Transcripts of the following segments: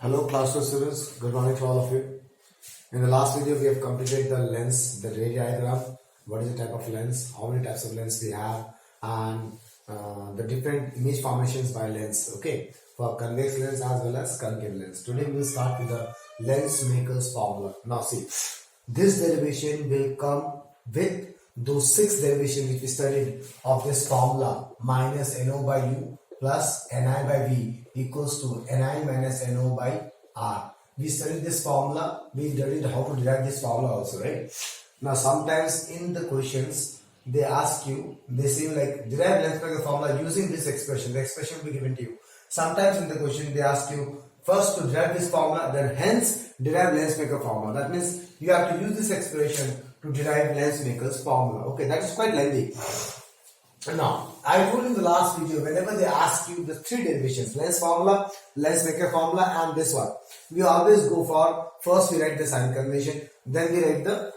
Hello class 2 students, good morning to all of you. In the last video we have completed the lens, the ray diagram, what is the type of lens, how many types of lens we have, and the different image formations by lens, okay, for convex lens as well as concave lens. Today we will start with the lens maker's formula. Now see, this derivation will come with those 6 derivations which we studied of this formula, minus NO by U plus Ni by V equals to Ni minus NO by R. We studied this formula, we studied how to derive this formula also, right? Now sometimes in the questions they ask you, they say like derive length maker formula using this expression, the expression will be given to you. Sometimes in the question they ask you first to derive this formula, then hence derive lens maker formula. That means you have to use this expression to derive lens maker's formula. Okay, that is quite lengthy. Now, I told in the last video, whenever they ask you the 3 derivations, lens formula, lens maker formula and this one, we always go for, first we write the sign convention, then we write the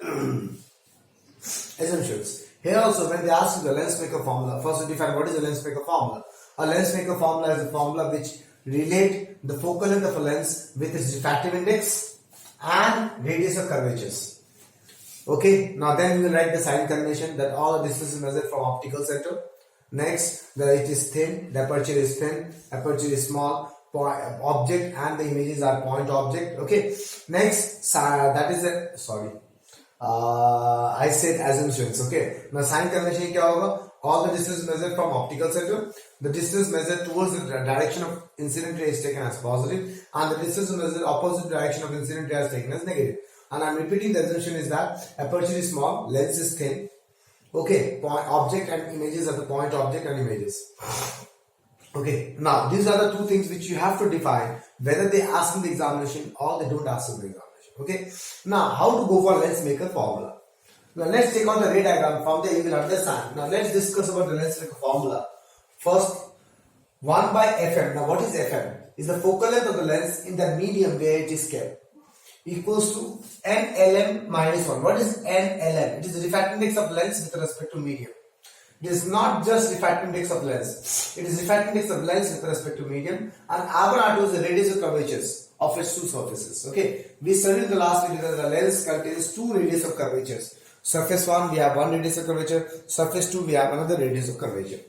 assumptions. Here also when they ask you the lens maker formula, first we define what is a lens maker formula. A lens maker formula is a formula which relate the focal length of a lens with its refractive index and radius of curvatures. Okay, now then we will write the sign convention that all the distance is measured from optical center. Next, it is thin, the aperture is thin, aperture is small, object and the images are point object. Okay, next that is a I said assumptions. Okay, now sign convention kya hoga? All the distance measured from optical center, the distance measured towards the direction of incident ray is taken as positive, and the distance measured opposite direction of incident ray is taken as negative. And I am repeating the assumption is that aperture is small, lens is thin. Okay, point object and images are the point object and images. Okay, now these are the 2 things which you have to define whether they ask in the examination or they don't ask in the examination. Okay, now how to go for lens maker formula. Now let's take out the ray diagram. From there you will understand. Now let's discuss about the lens maker formula. First, 1 by Fm. Now what is Fm? Is the focal length of the lens in the medium where it is kept, equals to NLM minus 1. What is NLM? It is the refractive index of lens with respect to medium. It is not just refractive index of lens. It is refractive index of lens with respect to medium, and R1 R2 is the radius of curvatures of its 2 surfaces. Okay, we studied in the last video that the lens contains 2 radius of curvatures. Surface 1 we have 1 radius of curvature, surface 2 we have another radius of curvature.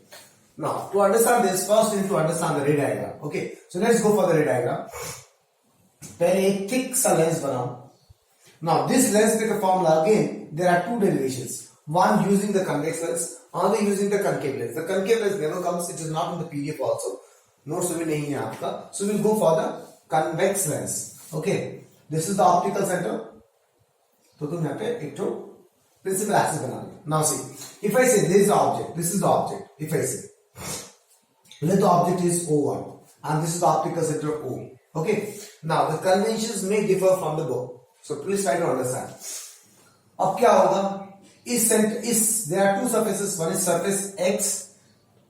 Now to understand this, first we need to understand the ray diagram. Okay, so let's go for the ray diagram. पहले एक thick सा lens बनाओ. Now this lens maker formula, again there are 2 derivations, one using the convex lens, another using the concave lens. The concave lens never comes, it is not in the PDF also, notes में नहीं है आपका, so we'll go for the convex lens. Okay, this is the optical center, तो तुम यहाँ पे एक तो principal axis बना लो. Now see, if I say this is the object, this is the object, if I say let the object is O1 and this is the optical center O. Okay, now the conventions may differ from the book, so please try to understand. अब क्या होगा? There are 2 surfaces. One is surface X,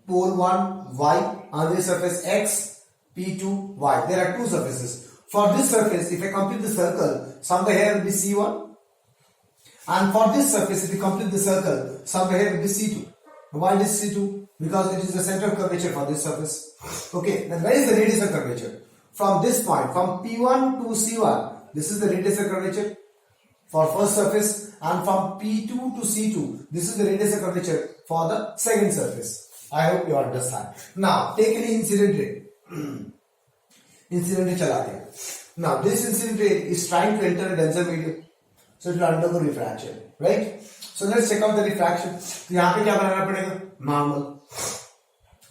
pole 1 Y, and this surface X, P2 Y. There are 2 surfaces. For this surface, if I complete the circle, somewhere here will be C1, and for this surface, if we complete the circle, somewhere here will be C2. Why it is C2? Because it is the center of curvature for this surface. Okay, then where is the radius of curvature? From this point, from P1 to C1, this is the radius of curvature for first surface, and from P2 to C2, this is the radius of curvature for the second surface. I hope you understand. Now, take any incident ray. Incident ray चलाते हैं. Now, this incident ray is trying to enter a denser medium, so it will undergo refraction, right? So let's check out the refraction. तो यहाँ पे क्या बनाना पड़ेगा? Normal.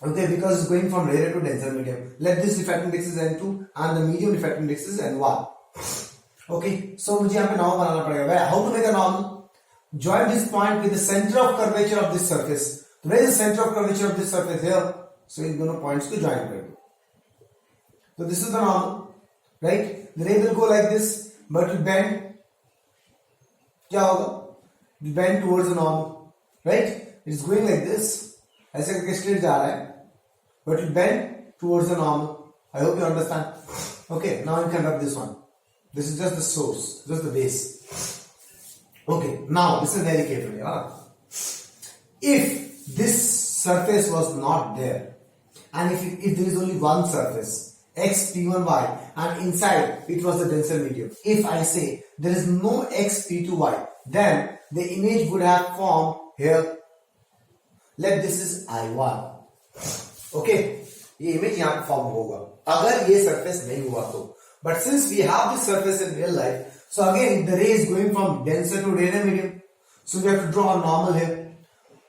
Okay, because it's going from rarer to denser medium. Let this refractive index is N2 and the medium refractive index is N1. Okay, so मुझे यहाँ पे normal बनाना पड़ेगा. How to make a normal? Join this point with the center of curvature of this surface. So where is the center of curvature of this surface? Here. So इन दोनों points को join कर दो. So this is the normal, right? The ray will go like this, but it will bend. क्या होगा? It will bend towards the normal, right? It is going like this. ऐसे करके straight जा रहा है, but it bend towards the normal. I hope you understand. Okay, now you can rub this one. This is just the source, just the base. Okay, now listen very carefully. If this surface was not there, and if there is only one surface, xp1y, and inside it was the denser medium. If I say there is no xp2y, then the image would have formed here. Let this is I1. Okay, ये image यहाँ पे form होगा अगर ये surface नहीं हुआ तो. But since we have this surface in real life, so again the ray is going from denser to rarer medium. So we have to draw a normal here.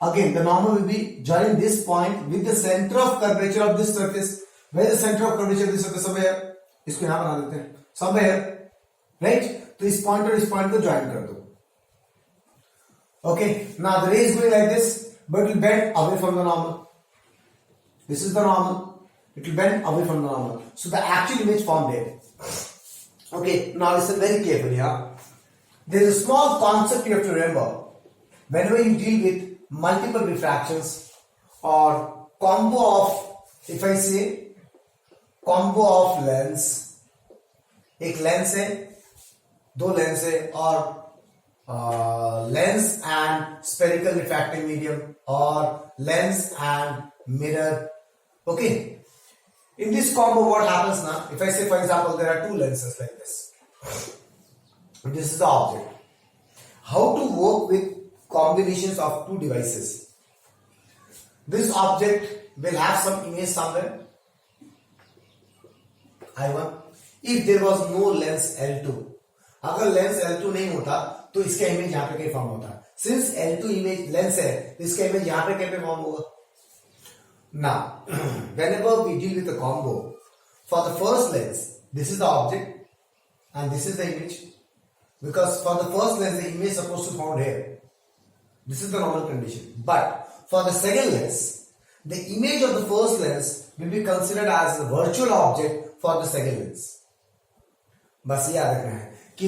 Again, the normal will be joining this point with the center of curvature of this surface. Where is the center of curvature of this surface? Somewhere. इसको यहाँ बना देते हैं. Somewhere, right? तो इस point और इस point को join कर दो. Okay. Now the ray is going like this, but it will bend away from the normal. This is the normal. It will bend away from the normal. So the actual image formed here. Okay. Now listen very carefully. There is a small concept you have to remember. Whenever you deal with multiple refractions or combo of, if I say combo of lens, एक lens है, दो lens है, और lens and spherical refracting medium or lens and mirror. Okay, in this combo what happens now? If I say for example there are two lenses like this, this is the object. How to work with combinations of two devices? This object will have some image somewhere, I1. If there was no lens L2, अगर lens L2 नहीं होता तो इसका image यहाँ पे कहीं form होता. Since L2 image lens है तो इसका इमेज यहाँ पे कहीं पे फॉर्म होगा. Now, whenever we deal with a combo, for the first lens, this is the object and this is the image. Because for the first lens, the image is supposed to found here. This is the normal condition. But for the second lens, the image of the first lens will be considered as the virtual object for the second lens. बस ये याद रखना है कि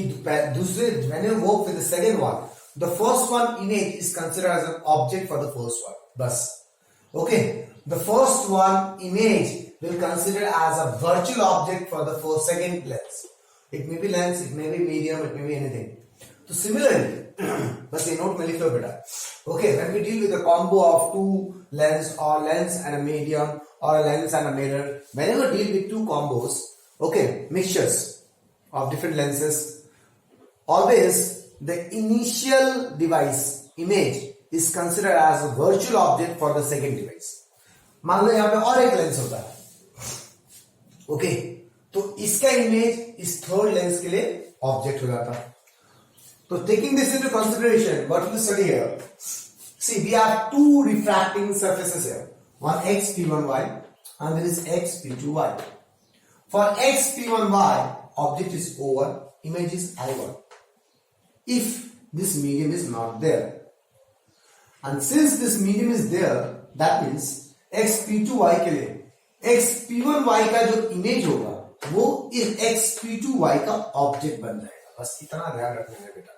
दूसरे when you work with the second one, the first one image is considered as an object for the first one. बस. Okay. The first one image will consider as a virtual object for the first second lens. It may be lens, it may be medium, it may be anything. So similarly, but they note very better. Okay, when we deal with a combo of two lens or lens and a medium or a lens and a mirror, whenever we deal with two combos, okay, mixtures of different lenses, always the initial device image is considered as a virtual object for the second device. मान लो यहाँ पे और एक lens होता है, okay, तो इसका image इस थर्ड लेंस के लिए ऑब्जेक्ट हो जाता है. तो taking this into consideration, what will study here? See we have two refracting surfaces here, one xp1y and there is xp2y. For xp1y, object is O1, image is I1. If this medium is not there, and since this medium is there, that means xp2y के लिए xp1y का जो image होगा वो इस xp2y का object बन जाएगा. बस इतना ध्यान रखना है बेटा.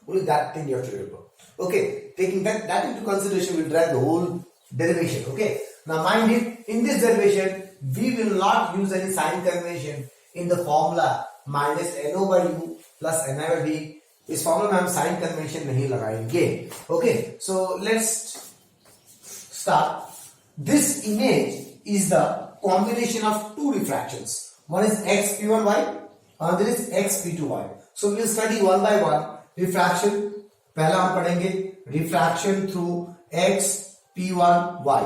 Only that thing you have to remember. Okay, taking that into consideration, we'll drive the whole derivation. Okay, now mind it, in this derivation we will not use any sign convention in the formula minus no by u plus ni by b. इस formula में हम sign convention नहीं लगाएंगे. Okay, so let's start. This image is the combination of two refractions. One is xp1y, another is xp2y. So we will study one by one. Refraction, पहला हम पढ़ेंगे refraction through xp1y.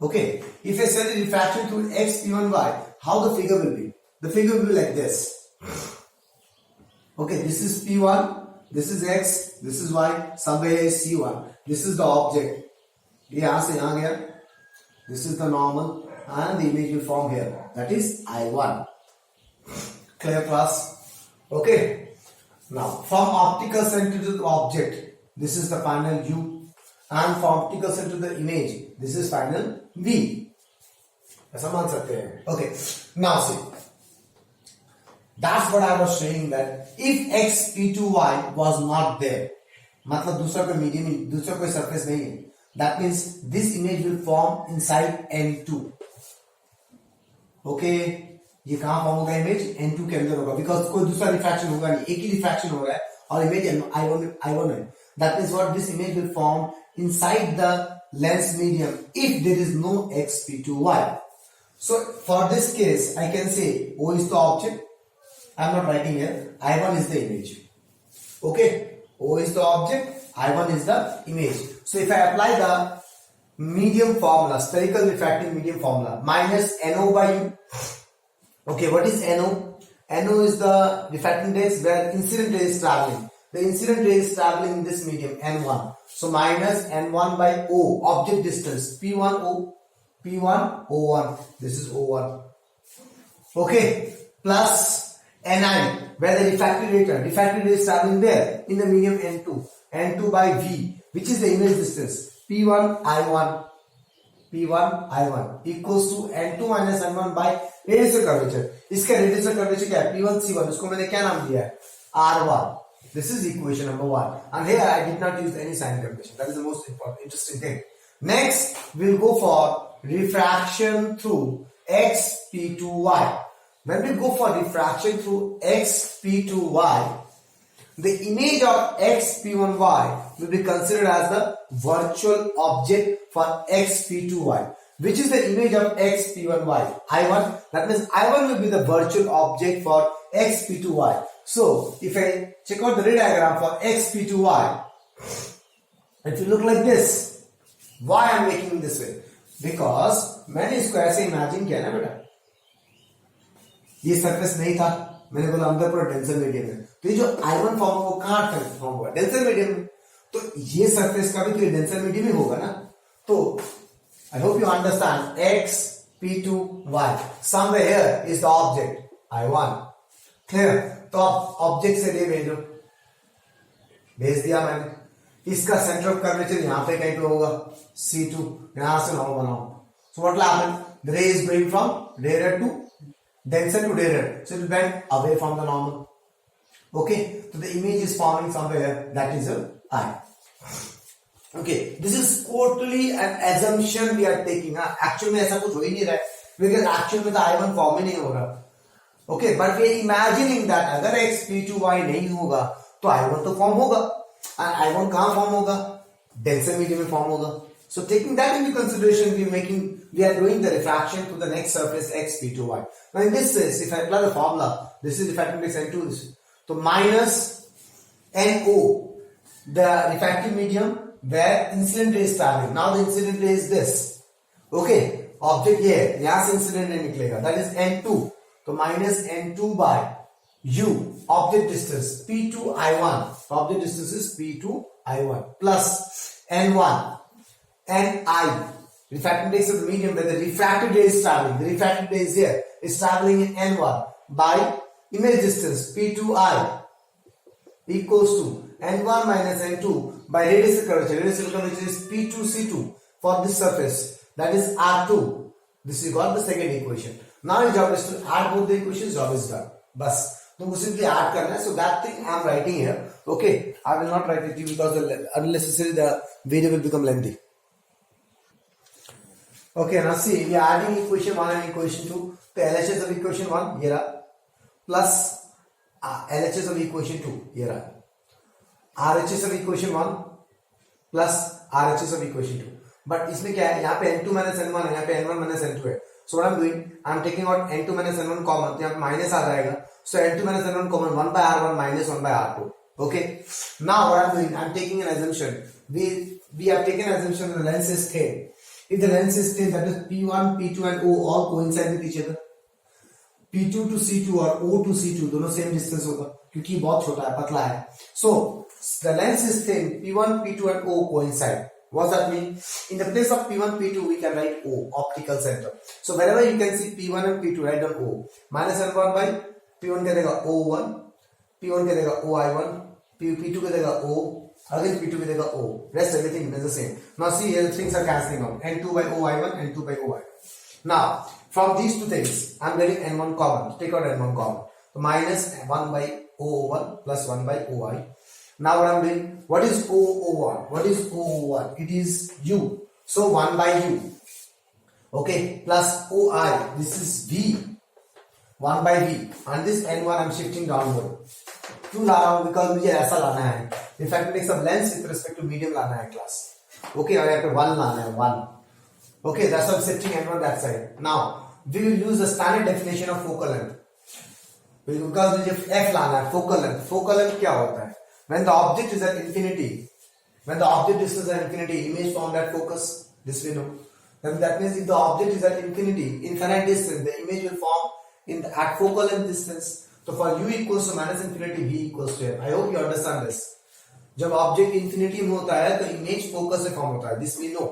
Okay, if I study refraction through xp1y, how the figure will be? The figure will be like this. Okay, this is p1, this is x, this is y, somewhere is c1. This is the object. ये यहां से यहां गया. This is the normal and the image will form here. That is I1. Clear class? Okay. Now from optical center to the object, this is the final U, and from optical center to the image, this is final V. ऐसा मान सकते हैं. Okay. Now see. That's what I was saying, that if xp2y was not there, मतलब दूसरा कोई medium, दूसरा कोई surface नहीं है, that means this image will form inside N2. Okay, ये कहाँ फॉर्म होगा इमेज? N2 के अंदर होगा, बिकॉज कोई दूसरा रिफ्रैक्शन होगा नहीं, एक ही रिफ्रैक्शन हो रहा है और इमेज I1 है. That means what, this image will form inside the lens medium if there is no xp2y. So for this case, I can say O is the object. I am not writing here. I1 is the image. Okay, O is the object, I1 is the image. So if I apply the medium formula, spherical refractive medium formula, minus NO by U. Okay, what is NO? NO is the refracting index where incident ray is traveling. The incident ray is traveling in this medium N1. So minus N1 by O, object distance P1 O, P1 O1. This is O1. Okay, plus Ni, where the refractive ray is traveling there in the medium N2. N2 by V, which is the image distance P1 I1. P1 I1 equals to N2 minus N1 by radius curvature. इसका radius curvature क्या है? P1 C1. उसको मैंने क्या नाम दिया है? R1. This is equation number 1. And here I did not use any sign convention. That is the most important, interesting thing. Next, we'll go for refraction through X P2Y. When we go for diffraction through X P2Y, the image of X P1Y will be considered as the virtual object for X P2Y. Which is the image of X P1Y? I1. That means I1 will be the virtual object for X P2Y. So, if I check out the ray diagram for X P2Y, it will look like this. Why I am making this way? Because मैंने इसको ऐसे imagine किया ना बेटा, ये surface नहीं था, मैंने बोला अंदर पूरा डेंसर मीडियम है, तो ये जो I1 फॉर्म वो कहां फॉर्म हुआ? डेंसर मीडियम में. तो ये सरफेस का भी तो डेंसर मीडियम ही होगा ना. तो I hope you understand. X P2Y, somewhere here is the object I1. Clear? तो आप ऑब्जेक्ट से रे भेजो, भेज दिया मैंने. इसका सेंटर ऑफ कर्वेचर यहां पे कहीं पे होगा C2. यहां से नॉर्मल बनाओ. So what will happen? The ray is going from rarer to denser to rarer, so it will bend away from the normal. Okay, so the image is forming somewhere, that is a eye. Okay, this is totally an assumption we are taking. Actually में ऐसा कुछ हो ही नहीं रहा है, because actually में तो I1 form ही नहीं हो रहा. Okay, but we are imagining that अगर X P2Y नहीं होगा तो I1 तो फॉर्म होगा. And I1 कहाँ फॉर्म होगा? Denser medium में फॉर्म होगा. So taking that into consideration, we are doing the refraction to the next surface X P2Y. Now in this case, if I apply the formula, this is refractive index N2, so minus NO, the refractive medium where incident ray is traveling. Now the incident ray is this. Okay, object ये है, यहाँ से incident ray निकलेगा, that is N2. So minus N2 by U, object distance P2 I1. Object distance is P2 I1 plus N1 and I, refractive index of the medium where the refracted ray is traveling. The refracted ray is here, is traveling in N1 by image distance P2I equals to N1 minus N2 by radius curvature. Radius curvature is P2C2 for this surface, that is R2. This is got the second equation. Now your job is to add both the equations. Job is done. बस तुमको simply add करना है. So that thing I am writing here. Okay, I will not write it to you because unnecessarily the video will become lengthy. Okay, now see, we are adding equation 1 and equation 2. So LHS of equation 1 here plus LHS of equation 2 here. RHS of equation 1 plus RHS of equation 2. But इसमें क्या है? यहाँ पे N2 minus N1 है, यहाँ पे N1 minus N2 है. So what I'm doing, I'm taking out N2 minus N1 common. तो यहाँ पे minus आ जाएगा. So N2 minus N1 common 1 by R1 minus 1 by R2. Okay. Now what I'm doing, I'm taking an assumption. We have taken an assumption that the lens is thin. If the lens is thin, that is P1, P2 and O all coincide with each other. P2 to C2 और O to C2 दोनों same distance होगा क्योंकि बहुत छोटा है, पतला है. So the lens is thin. P1, P2 and O coincide. What does that mean? In the place of P1, P2, we can write O, optical center. So wherever you can see P1 and P2, write down O. Minus N1 by P1 के देगा O1, P1 के देगा OI1, P2 के देगा O, again P2 के देगा O. Rest everything is the same. Now see here things are cancelling out. N2 by OI1, N2 by OI. Now from these two things, I am getting N1 common. Take out N1 common. So minus 1 by O1 plus 1 by OI. Now what I am doing, what is OO1? What is OO1? It is U. So 1 by U. Okay, plus OI. This is V. 1 by V. And this N1 I am shifting downward. क्यों ला रहा हूँ? Because मुझे ऐसा लाना है. Refractive index of lens with respect to medium लाना है class. Okay, और यहाँ पे 1 लाना है 1. Okay, that's why I'm shifting N1 that side. Now we will use the standard definition of focal length. Because मुझे f लाना है, focal length. Focal length क्या होता है? When the object is at infinity, when the object distance is at infinity, image formed at focus. This we know. Then that means if the object is at infinity, infinite distance, the image will form at focal length distance. So for u equals to minus infinity, v equals to f. I hope you understand this. जब object infinity में होता है तो image focus से form होता है. This we know.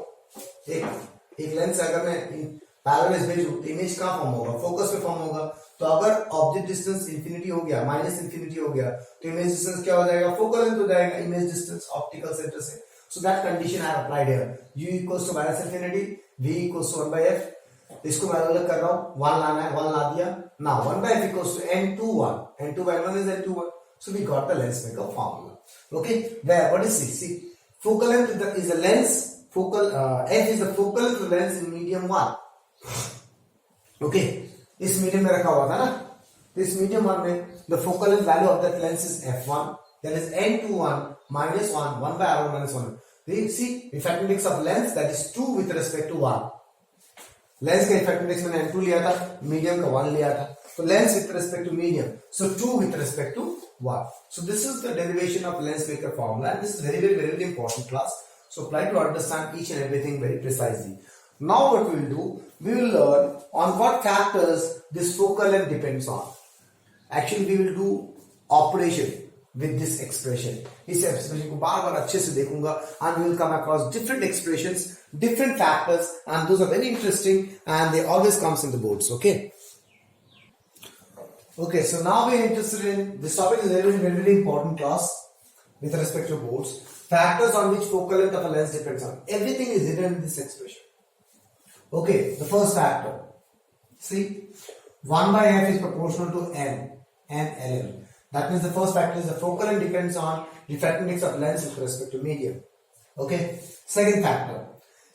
एक lens अगर मैं पैरेलल भेजूं तो इमेज कहाँ फॉर्म होगा? फोकस पे फॉर्म होगा. तो अगर ऑब्जेक्ट डिस्टेंस इंफिनिटी हो गया, माइनस इंफिनिटी हो गया, तो इमेज डिस्टेंस क्या हो जाएगा? फोकल लेंथ हो जाएगा. इमेज डिस्टेंस ऑप्टिकल सेंटर से. So that condition I have applied here. u equals to minus infinity, v equals to 1/f. इसको मैं अलग कर रहा हूं. 1 लाना है, 1 ला दिया. Now 1/f equals to n2/1. n2/1 is n2/1. So we got the lens maker formula. Okay, there. What is C? Focal length is the lens. Focal f is the focal length of the lens in medium 1. Okay, इस medium में रखा हुआ था ना. तो इस medium 1 में the focal length value of that lens is f1. That is n2/1 minus 1. 1/r1 minus 1. See, effect index of lens, that is 2 with respect to 1. Lens का इफेक्ट इंडेक्स मैंने n2 लिया था, मीडियम का 1 लिया था. तो lens with respect to medium, so 2 with respect to 1. So this is the derivation of lens maker formula, and this is very important class. So try to understand each and everything very precisely. Now what we will do, we will learn on what factors this focal length depends on. Actually we will do operation with this expression. इस expression को बार-बार अच्छे से देखूंगा, and we will come across different expressions, different factors, and those are very interesting, and they always comes in the boards. Okay, so now we are interested in this topic. Is very important class with respect to boards. Factors on which focal length of a lens depends on. Everything is hidden in this expression. Okay, the first factor. See, 1/f is proportional to n ln. That means the first factor is the focal length depends on refractive index of lens with respect to medium. Okay. Second factor,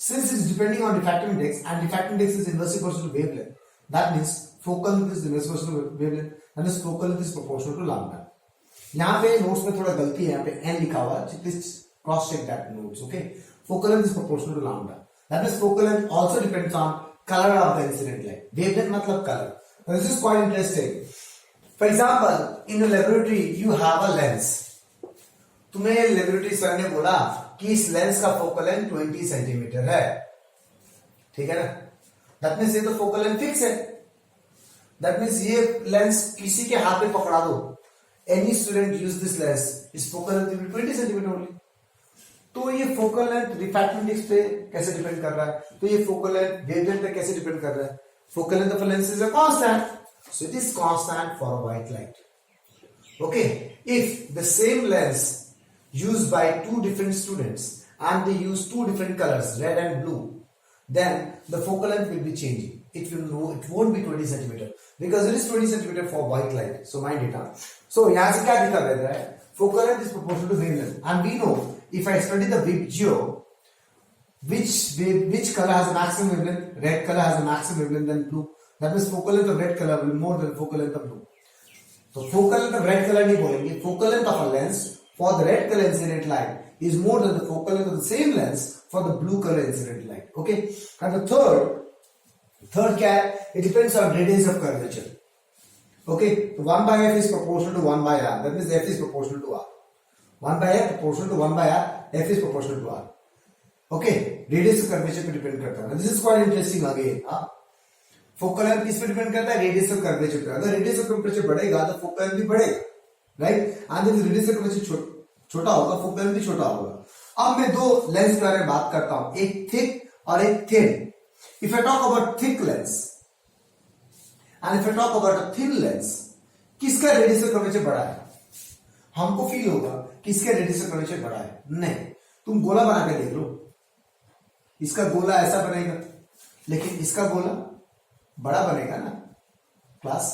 since it's depending on refractive index and refractive index is inversely proportional to wavelength, that means focal length is inversely proportional to wavelength. That means focal length is proportional to lambda. यहाँ पे notes में थोड़ा गलती है, यहाँ पे n लिखा हुआ है. Please cross check that notes. Okay. Focal length is proportional to lambda. That means focal length also depends on color of the incident light. Wavelength मतलब color. Now this is quite interesting. For example, in a laboratory you have a lens. तुम्हें laboratory sir ने बोला कि इस lens का focal length 20 centimetre है. ठीक है ना? दैट मीन्स ये तो फोकल लेंथ फिक्स है. दैट मीन्स ये लेंस किसी के हाथ में पकड़ा दो, any student use this lens, इस focal length will be 20 centimetre only. तो ये फोकल लेंथ रिफ्रैक्टिव इंडेक्स पे कैसे डिपेंड कर रहा है? तो ये फोकल लेंथ वेवलेंथ पे कैसे डिपेंड कर रहा है? Focal length of a lens is a constant. So it is constant for a white light. Okay, if the same lens used by two different students and they use two different colors, red and blue, then the focal length will be changing. It won't be 20 centimeter because it is 20 centimeter for white light. So mind it. So यहाँ से क्या दिखा रहा है? Focal length is proportional to wavelength, and we know if I study the VIBGYO, which color has a maximum wavelength? Red color has a maximum wavelength than blue. That means focal length of red color will be more than focal length of blue. So focal length of red color नहीं बोलेंगे. Focal length of a lens for the red color incident light is more than the focal length of the same lens for the blue color incident light. Okay. And the third क्या है? It depends on radius of curvature. Okay. 1/f is proportional to 1/r. That means f is proportional to r. 1/f proportional to 1/r. F is proportional to r. Okay. Radius of curvature पे depend करता है. This is quite interesting again. Focal length किस पे depend करता है? Radius of curvature पे. अगर radius of curvature बढ़ेगा तो फोकल लेंथ भी बढ़ेगा, राइट? एंड यदि रेडियस ऑफ कर्वेचर छोटा होगा, फोकल लेंथ भी छोटा होगा. अब मैं दो लेंस के बारे में बात करता हूं, एक थिक और एक thin. If I talk about thick lens and if I talk about a thin lens, किसका रेडियस ऑफ कर्वेचर बड़ा है? हमको फील होगा किसका रेडियस ऑफ कर्वेचर बड़ा है. नहीं, तुम गोला बना के देख लो. इसका गोला ऐसा बनेगा, लेकिन इसका गोला बड़ा बनेगा ना class.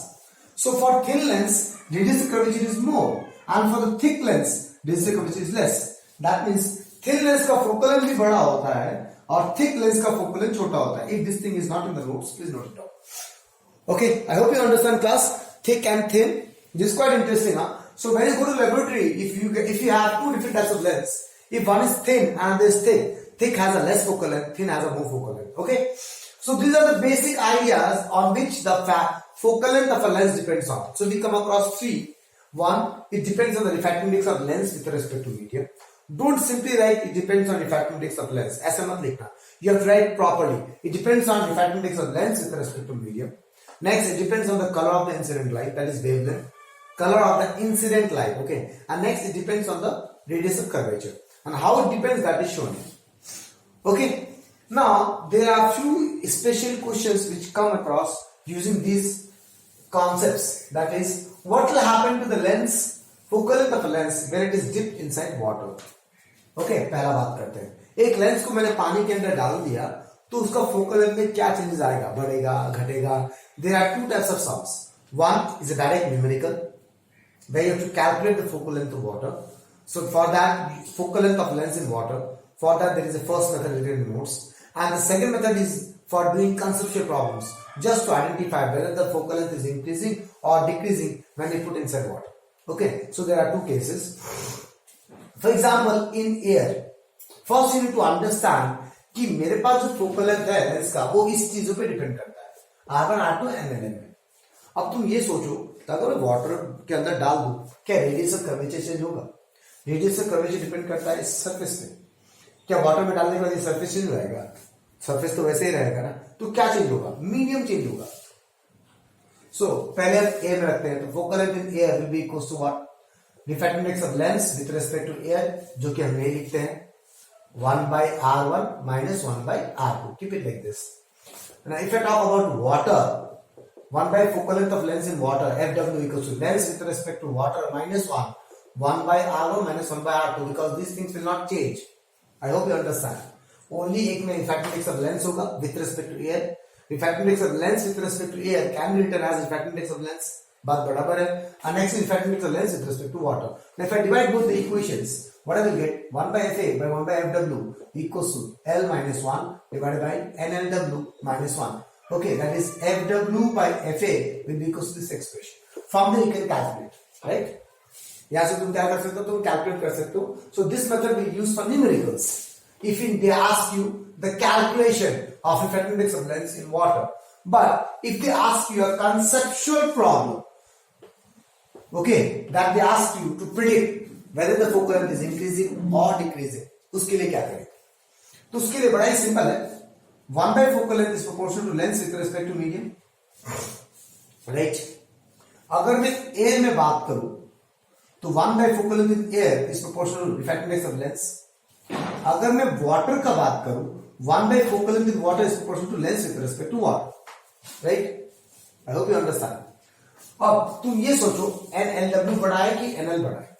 So for thin lens radius of curvature is more, and for the thick lens radius of curvature is less. That means thin lens का focal length भी बड़ा होता है और thick lens का focal length छोटा होता है. If this thing is not in the notes, please note it down. Okay, I hope you understand class. Thick and thin. This is quite interesting. So when you go to laboratory, if you have two different types of lens, if one is thin and this thick has a less focal length, thin has a more focal length. Okay. So these are the basic ideas on which the focal length of a lens depends on. So we come across three. One, it depends on the refractive index of lens with respect to medium. Don't simply write it depends on refractive index of lens. ऐसा मत लिखना. You have to write properly. It depends on refractive index of lens with respect to medium. Next, it depends on the color of the incident light, that is wavelength. Color of the incident light, okay. And next, it depends on the radius of curvature. And how it depends, that is shown here. Okay. Now, there are few special questions which come across using these concepts. That is, what will happen to the lens, focal length of a lens when it is dipped inside water? Okay, पहला बात करते हैं. एक lens को मैंने पानी के अंदर डाल दिया तो उसका फोकल लेंथ में क्या चेंजेस आएगा, बढ़ेगा, घटेगा. There are two types of sums. One is a direct numerical, where you have to calculate the focal length of water. So for that, focal length of lens in water, for that there is a first method written in notes, and the second method is for doing conceptual problems, just to identify whether the focal length is increasing or decreasing when you put inside water. Okay, so there are two cases. For example, in air, first you need to understand कि मेरे पास जो focal length है lens का वो इस चीजों पे depend करता है, R1, R2 एंड NLM में. अब तुम ये सोचो, अगर मैं वाटर के अंदर डाल दूं, क्या रेडियस ऑफ कर्वेचर चेंज होगा? रेडियस ऑफ कर्वेचर डिपेंड करता है इस सरफेस पे. क्या वाटर में डालने के बाद ये सरफेस चेंज रहेगा? सरफेस तो वैसे ही रहेगा ना. तो क्या चेंज होगा? मीडियम चेंज होगा. सो पहले हम एयर में रखते हैं, तो focal length in air will be equals to what? Refractive index of lens with respect to air, जो कि हम ये लिखते हैं 1 by R1 minus 1 by R2. Keep it like this. Now, if I talk about water, 1 by focal length of lens in water, FW equals to lens with respect to water minus 1 by R1 minus 1 by R2, because these things will not change. I hope you understand. Only एक में refractive index of lens होगा with respect to air. Refractive index of lens with respect to air can be written as refractive index of lens. बात बराबर है. And next is refractive index of lens with respect to water. Now, if I divide both the equations, what I will get? 1 by FA by 1 by FW equals to L minus 1 divided by NLW minus 1. Okay, that is FW by FA will be equals to this expression. From there you can calculate, right? यहाँ से तुम क्या कर सकते हो? तुम calculate कर सकते हो. So this method we use for numericals. If they ask you the calculation of refractive index of lens in water, but if they ask you a conceptual problem, okay, that they ask you to predict whether the focal length is increasing or decreasing, उसके लिए क्या करें? तो उसके लिए बड़ा ही simple है. 1 by focal length is proportional to length with respect to medium, right? अगर मैं एयर में बात करूं तो 1 by focal length in air is proportional to refractive index of lens. अगर मैं वाटर का बात करूं, 1 by focal length in water is proportional to lens with respect to water, right? I hope you understand. अब तुम ये सोचो NLW बड़ा है कि NL बड़ा है?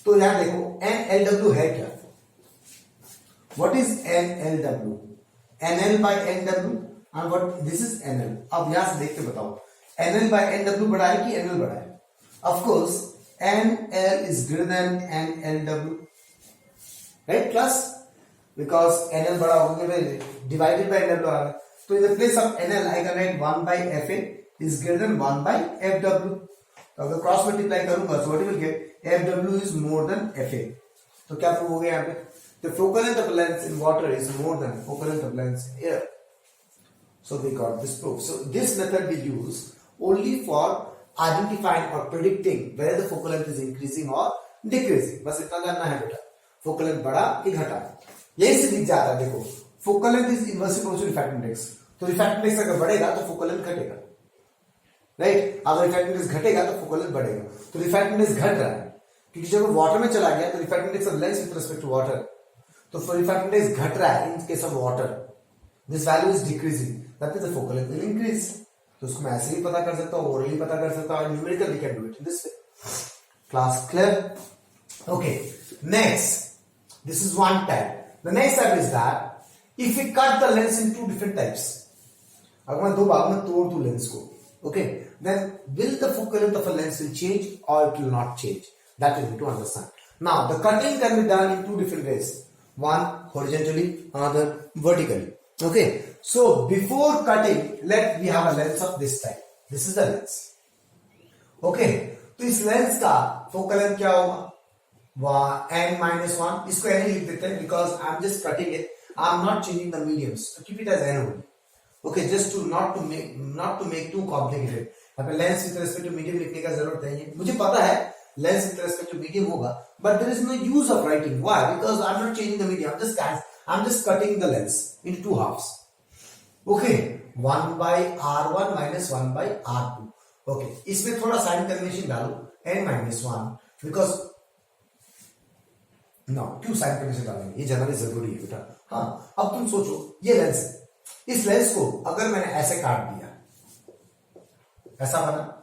तो यहां देखो NLW है क्या? What is NLW? NL by NW and what this is NL. अब यहां से देख के बताओ NL by NW बड़ा है कि NL बड़ा है? Of course NL is greater than NLW, right class? Because NL बड़ा होने पे divided by NW आ रहा है. So in the place of NL I can write 1 by FA is greater than 1 by FW. तो अगर cross multiply करूंगा तो what will get? FW is more than FA. तो क्या प्रूव हो गया यहाँ पे? The focal length of lens in water is more than focal length of lens in air. So we got this proof. So this method we use only for identifying or predicting whether the focal length is increasing or decreasing. बस इतना जानना है बेटा. Focal length बढ़ा कि घटा? यही से दिख जाता है. देखो focal length is inversely proportional to refractive index. तो refractive index अगर बढ़ेगा तो focal length घटेगा, राइट? अगर refractive index घटेगा तो focal length बढ़ेगा. तो refractive index घट रहा है क्योंकि जब वाटर में चला गया तो refractive index of lens with respect to water, तो refractive index घट रहा है in case of water. This value is decreasing. That means the focal length will increase. तो उसको मैं ऐसे ही पता कर सकता हूँ, orally पता कर सकता हूँ, numerically can do it in this way. Class clear? Okay. Next, this is one type. The next type is that if we cut the lens in two different types, अगर मैं दो भाग में तोड़ दूं लेंस को, okay, then will the focal length of a lens will change or it will not change? That we need to understand. Now, the cutting can be done in two different ways. One horizontally, another vertically. Okay, so before cutting, we have a lens of this type. This is the lens. Okay, तो इस lens का focal length क्या होगा? n-1. इसको n लिख देते हैं because I'm just cutting it. I'm not changing the mediums. So keep it as n only. Okay, just to not to make too complicated. यहाँ पे lens with respect to medium लिखने का जरूरत नहीं है, मुझे पता है lens with respect to medium होगा, but there is no use of writing. Why? Because I am not changing the medium, I am just cutting the lens in two halves. Okay, 1 by r1 minus 1 by r2। Okay, इसमें थोड़ा sign convention डालो n minus 1, because no, क्यों sign convention डालेंगे, ये generally जरूरी है बेटा। हाँ, अब तुम सोचो ये लेंस है, इस लेंस को अगर मैंने ऐसे काट दिया, ऐसा बना,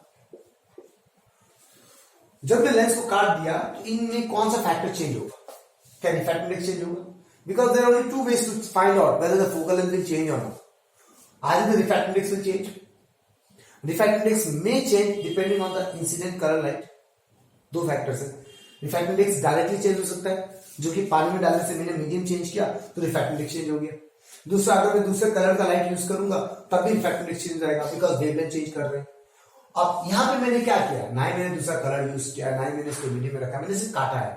जब मैं लेंस को काट दिया तो इनमें कौन सा फैक्टर चेंज होगा? क्या रिफ्रैक्टिव इंडेक्स चेंज होगा? Because there are only two ways to find out whether the focal length will change और not. Either the refractive index will change. Refractive index may change depending on the incident color light. दो factors है। Refractive index directly change हो सकता है, जो कि पानी में डालने से मैंने मीडियम चेंज किया तो रिफ्रैक्टिव इंडेक्स चेंज हो गया। दूसरा, अगर मैं दूसरे कलर का लाइट यूज करूंगा तब भी रिफ्रैक्टिव इंडेक्स चेंज हो जाएगा, बिकॉज वेवलेंथ चेंज कर रहे हैं। अब यहां पे मैंने क्या किया, ना ही मैंने दूसरा कलर यूज किया, ना ही मैंने इसको मीडियम में रखा, मैंने सिर्फ काटा है।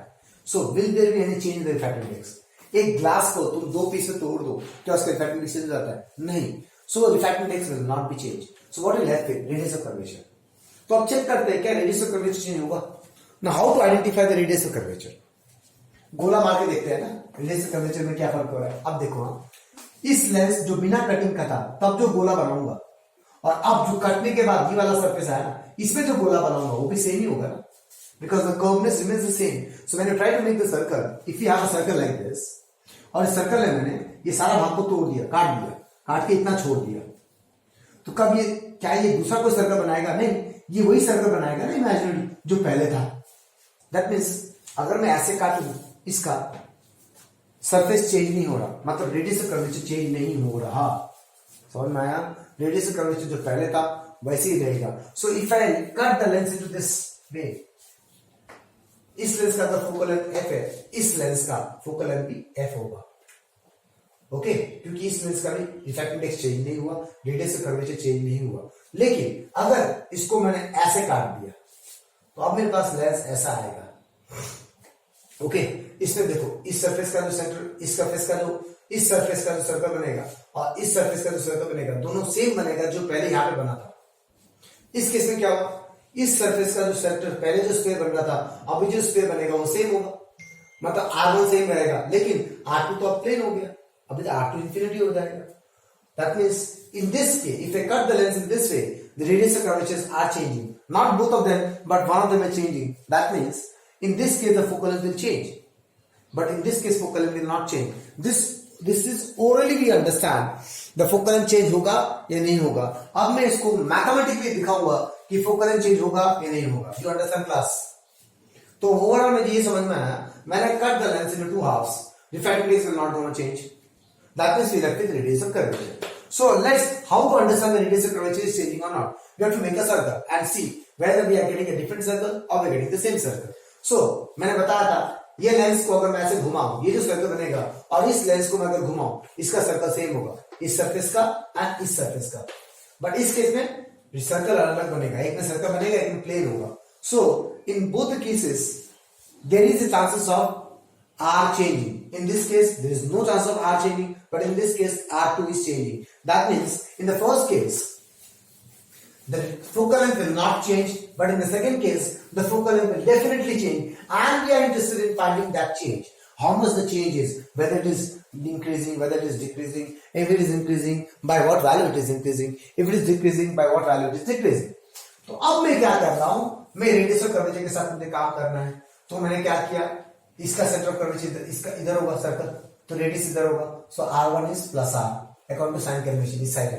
So will there be any change in the refractive index? एक ग्लास को तुम दो पीस में तोड़ दो, क्या उसका रिफ्रैक्टिव इंडेक्स चेंज हो जाता है? नहीं। So refractive index will not be changed. So what will happen? Radius of curvature. तो अब चेक करते हैं क्या रेडियस ऑफ कर्वेचर चेंज होगा। Now how to identify the radius of curvature? गोला मार के देखते हैं ना रेडियस ऑफ कर्वेचर में क्या फर्क हो रहा है। अब देखो, इस लेंस जो बिना कटिंग का था तब जो गोला बनाऊंगा, और अब जो कटने के बाद ये वाला सरफेस आया ना, इसमें जो गोला बनाऊंगा वो भी सेम ही होगा ना, because the curveness remains the same. So when you try to make the circle, if you have a circle like this, और इस सर्कल में मैंने ये सारा भाग को तोड़ दिया, काट दिया, काट के इतना छोड़ दिया, तो कब ये क्या ये दूसरा कोई सर्कल बनाएगा? नहीं, ये वही सर्कल बनाएगा ना इमेजिनरी जो पहले था। दैट मीन्स अगर मैं ऐसे काटूं, इसका सरफेस चेंज नहीं हो रहा, मतलब रेडियस ऑफ कर्वेचर चेंज नहीं हो रहा। समझ में आया? रेडियस ऑफ कर्वेचर जो पहले था वैसे ही रहेगा। So if I cut the lens into this way, इस लेंस का फोकल लेंथ f है, इस लेंस का फोकल लेंथ भी f होगा। ओके, क्योंकि इस लेंस का भी रिफ्रैक्टिव इंडेक्स चेंज नहीं हुआ, रेडियस ऑफ कर्वेचर चेंज नहीं हुआ। लेकिन अगर इसको मैंने ऐसे काट दिया तो अब मेरे पास लेंस ऐसा आएगा। ओके, इसमें देखो, इस सरफेस का जो सेंटर, इस सरफेस का जो सर्कल बनेगा और इस सरफेस का जो सर्कल बनेगा, दोनों सेम बनेगा जो पहले यहां पे बना था। इस केस में क्या होगा, इस सरफेस का जो सेंटर पहले जो स्फीयर बन रहा था, अभी जो स्फीयर बनेगा वो सेम होगा, मतलब R1 सेम रहेगा, लेकिन R2 तो अब प्लेन हो गया, अभी R2 इंफिनिटी हो जाएगा। That means in this case, if I cut the lens in this way, the radius of curvatures are changing. Not both of them, but one of them are changing. That means in this case the focal length will change, but in this case focal length will not change. This is orally we understand the focal length change होगा या नहीं होगा। अब मैं इसको mathematically दिखाऊंगा कि focal length change होगा या नहीं होगा। You understand class? तो ओवरऑल मुझे ये समझ में आया, मैंने cut the lens into two halves, refractive index will not gonna change, that means we left with radius of curvature. So let's how to understand the radius of curvature is changing or not. We have to make a circle and see whether we are getting a different circle or we are getting the same circle. So मैंने बताया था, ये lens को अगर मैं ऐसे घुमाऊं, ये जो सर्कल बनेगा, और इस लेंस को मैं अगर घुमाऊं, इसका सर्कल सेम होगा, इस सरफेस का एंड इस सरफेस का। बट इस केस में सर्कल अलग अलग बनेगा, एक में सर्कल बनेगा, एक में प्लेन होगा। So in both cases there is a chances of R changing. In this case, there is no chance of R changing, but in this case, R2 is changing. That means, in the first case, the focal length will not change, but in the second case, the focal length will definitely change, and we are interested in finding that change. How much the change is, whether it is increasing, whether it is decreasing, if it is increasing, by what value it is increasing, if it is decreasing, by what value it is decreasing. तो अब मैं क्या कर रहा हूं, मैं radius of curvature के साथ मुझे काम करना है, तो मैंने क्या किया, इसका सेंटर ऑफ कर्वेचर इसका इधर होगा सर्कल, तो रेडियस इधर होगा। So R1 is plus R according to sign convention इस साइड है,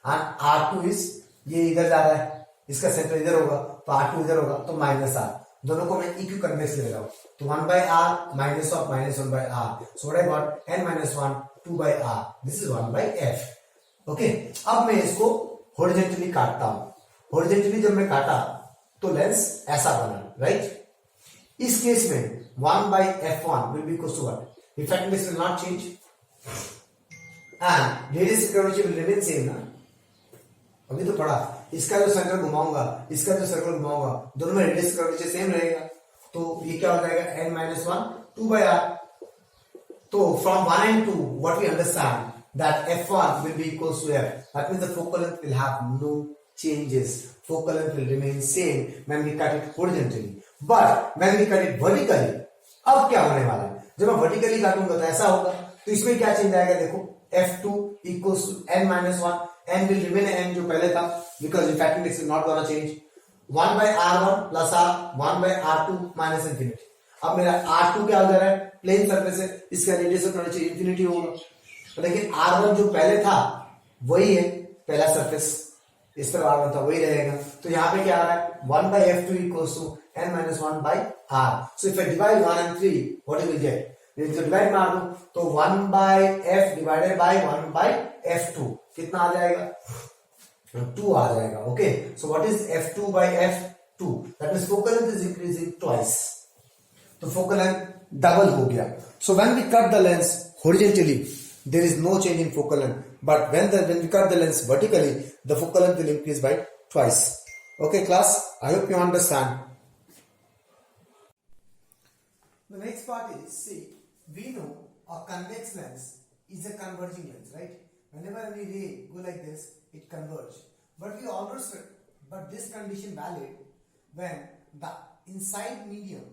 एंड R2 इज ये इधर जा रहा है, इसका सेंटर इधर होगा, तो R2 इधर होगा, तो माइनस R। दोनों को मैं इक्यू कन्वेक्स ले रहा हूं, तो 1 by R minus of minus 1 by R, so what I got n minus 1 2 by R, this is 1 by F। Okay, अब मैं इसको हॉरिजॉन्टली काटता हूं। हॉरिजॉन्टली जब मैं काटा तो लेंस ऐसा बना, राइट? इस केस में 1 by f1 will be equal to what? Refractive index will not change and radius of curvature will remain same ना। अभी तो पढ़ा, इसका जो सर्कल घुमाऊंगा, इसका जो सर्कल घुमाऊंगा, दोनों में रेडियस ऑफ कर्वेचर सेम रहेगा, तो ये क्या हो जाएगा n minus 1 2 by R। तो from 1 and 2 what we understand, that f1 will be equals to f. That means the focal length will have no changes. Focal length will remain same when we cut it horizontally. But when we cut it vertically, अब क्या होने वाला है? जब मैं vertically काटूंगा तो ऐसा होगा. तो इसमें क्या चेंज आएगा? देखो f2 equals to n minus 1. n will remain n जो पहले था because refracting index is not gonna change. 1 by r1 plus r 1 by r2 minus infinity. अब मेरा r2 क्या हो जा रहा है? प्लेन सरफेस है, इसका रेडियस ऑफ नीचे इंफिनिटी होगा. लेकिन r1 जो पहले था वही है, पहला सरफेस इस तरह r1 था वही रहेगा. तो यहाँ पे क्या आ रहा है? 1 by f2 equals to n minus 1 by r. So if I divide 1 and 3, what you will get? जो डिवाइड मार दूं तो 1 by f divided by 1 by f2 कितना आ जाएगा? 2 आ जाएगा. Okay, so what is f2 by f2? That means focal length is increasing twice. तो focal length double हो गया. So when we cut the lens horizontally, there is no change in focal length. But when we cut the lens vertically, the focal length will increase by twice. Okay, class. I hope you understand. The next part is, see, we know a convex lens is a converging lens, right? Whenever any ray go like this, it converge. But we always, but this condition valid when the inside medium,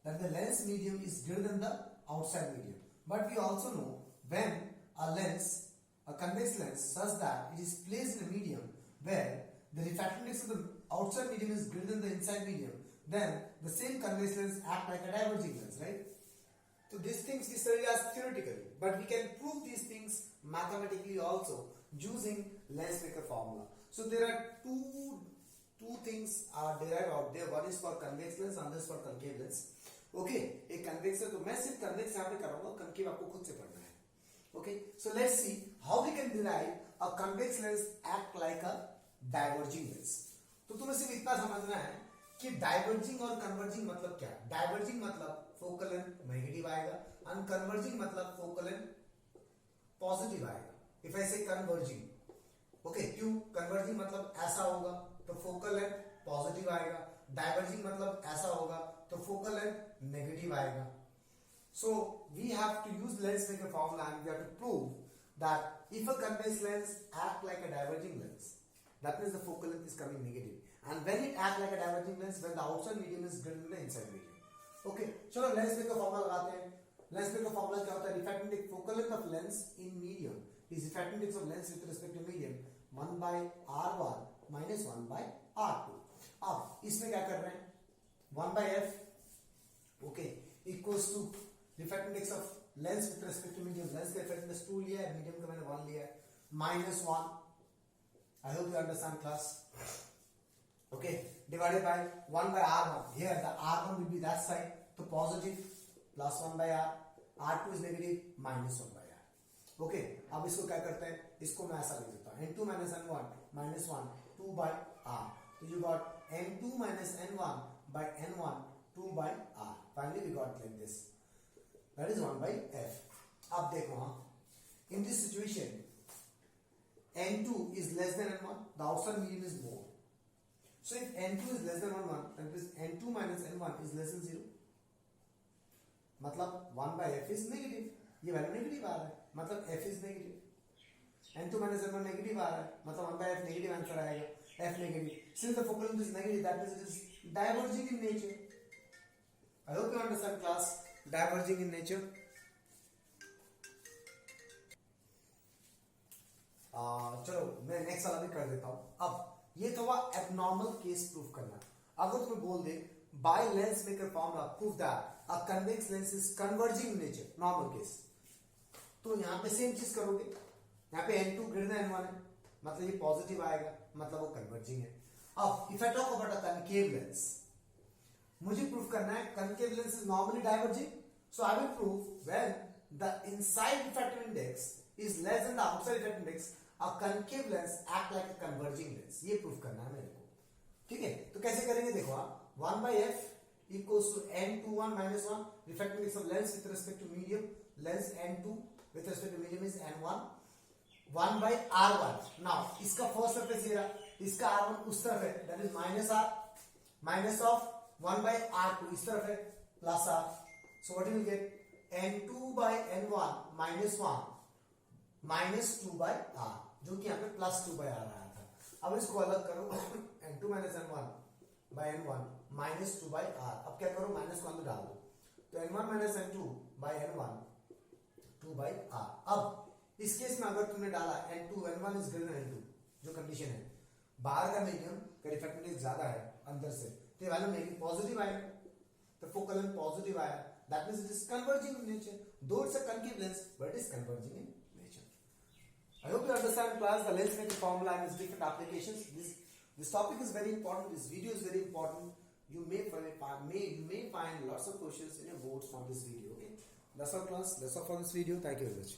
that the lens medium is greater than the outside medium. But we also know when a lens, a convex lens, such that it is placed in a medium where the refractive index of the outside medium is greater than the inside medium, then the same convex lens act like a diverging lens, right? So these things we study as theoretically, but we can prove these things mathematically also using Lensmaker formula. So there are two things are derived out there. One is for convex lens, another is for concave lens. Okay, एक convex है तो मैं सिर्फ convex यहाँ पे कराऊंगा, concave आपको खुद से पढ़ना है. Okay, so let's see how we can derive a convex lens act like a diverging lens. तो तुम्हें सिर्फ इतना समझना है कि डाइवर्जिंग और कन्वर्जिंग मतलब क्या. डाइवर्जिंग मतलब फोकल लेंथ नेगेटिव आएगा, and converging मतलब फोकल लेंथ पॉजिटिव आएगा. इफ आई से कन्वर्जिंग, ओके, क्यों? कन्वर्जिंग मतलब ऐसा होगा तो फोकल लेंथ पॉजिटिव आएगा. डाइवर्जिंग मतलब ऐसा होगा तो फोकल लेंथ नेगेटिव आएगा. So we have to use Lensmaker formula and we have to prove that if a convex lens act like a diverging lens, that means the focal length is coming negative. And when it act like a diverging lens, when the outside medium is greater than the inside medium. Okay, चलो Lensmaker formula लगाते हैं. Lensmaker formula क्या होता है? Refracting index, focal length of lens in medium is refracting index of lens with respect to medium 1 by r1 minus 1 by r2. अब इसमें क्या कर रहे हैं? 1 by f, okay, equals to refracting index of lens with respect to medium. Lens का refracting index 2 लिया है, medium का मैंने 1 लिया है, minus 1. I hope you understand, class. Okay, divided by 1 by r1. Here the r1 will be that side, so positive plus 1 by r. r2 is negative minus 1 by r. Okay, अब इसको क्या करते हैं? इसको मैं ऐसा लिख देता हूँ, n2 minus n1 minus 1 2 by r. So you got n2 minus n1 by n1 2 by r. Finally we got like this. That is 1 by f. अब देखो हाँ, in this situation n2 is less than n1, the outside medium is more. So if n2 is less than 1, then n2 minus n1 is less than 0. मतलब 1 by f is negative. ये value negative आ रहा है, मतलब f is negative. n2 minus n1 negative आ रहा है, मतलब 1 by f नेगेटिव आंसर आएगा. f negative. Since the focal length is negative, that means it is diverging in nature. I hope you understand, class. Diverging in nature. चलो मैं next वाला भी कर देता हूं. अब ये तो हुआ एबनॉर्मल केस प्रूफ करना. अगर तुम्हें बोल दे by lensmaker formula prove that a convex lens is converging in nature, normal case, तो यहां पे सेम चीज करोगे. यहां पे n2 ग्रेटर देन n1 है, मतलब ये पॉजिटिव आएगा, मतलब वो कन्वर्जिंग है. अब if I talk about a concave lens, मुझे प्रूफ करना है concave lens is normally diverging. So I will prove when the inside refractive index is less than the outside refractive index, a concave lens act like a converging lens. ये proof करना है मेरे को. ठीक है, तो कैसे करेंगे? देखो आप, 1 by f equals to n21 minus 1 refractive index of lens with respect to medium. Lens n2 with respect to medium is n1. 1 by r1. Now इसका फर्स्ट सरफेस ये रहा, इसका r1 उस तरफ है, that is minus r, minus of 1 by r2 इस तरफ है, plus r. So what you will get? n2 by n1 minus 1 -2/r, जो कि यहाँ पे +2/r आया था। अब इसको अलग करो, n2 - n1 by n1 -2/r। अब क्या करो, माइनस को अंदर डाल दो, तो n1 - n2 by n1 2/r। अब इस केस में अगर तुमने डाला n1 is greater than n2, जो कंडीशन है, बाहर का मीडियम का डिफेक्टिवनेस ज्यादा है अंदर से, तो ये वैल्यू मेरी पॉजिटिव आएगा, तो फोकल लेंथ पॉजिटिव आया, that means it is converging in nature, though it's a concave lens but it is converging in nature. I hope you understand class the lens making formula and its different applications. This topic is very important. This video is very important. You may find lots of questions in your boards from this video. Okay, that's all class. That's all for this video. Thank you very much.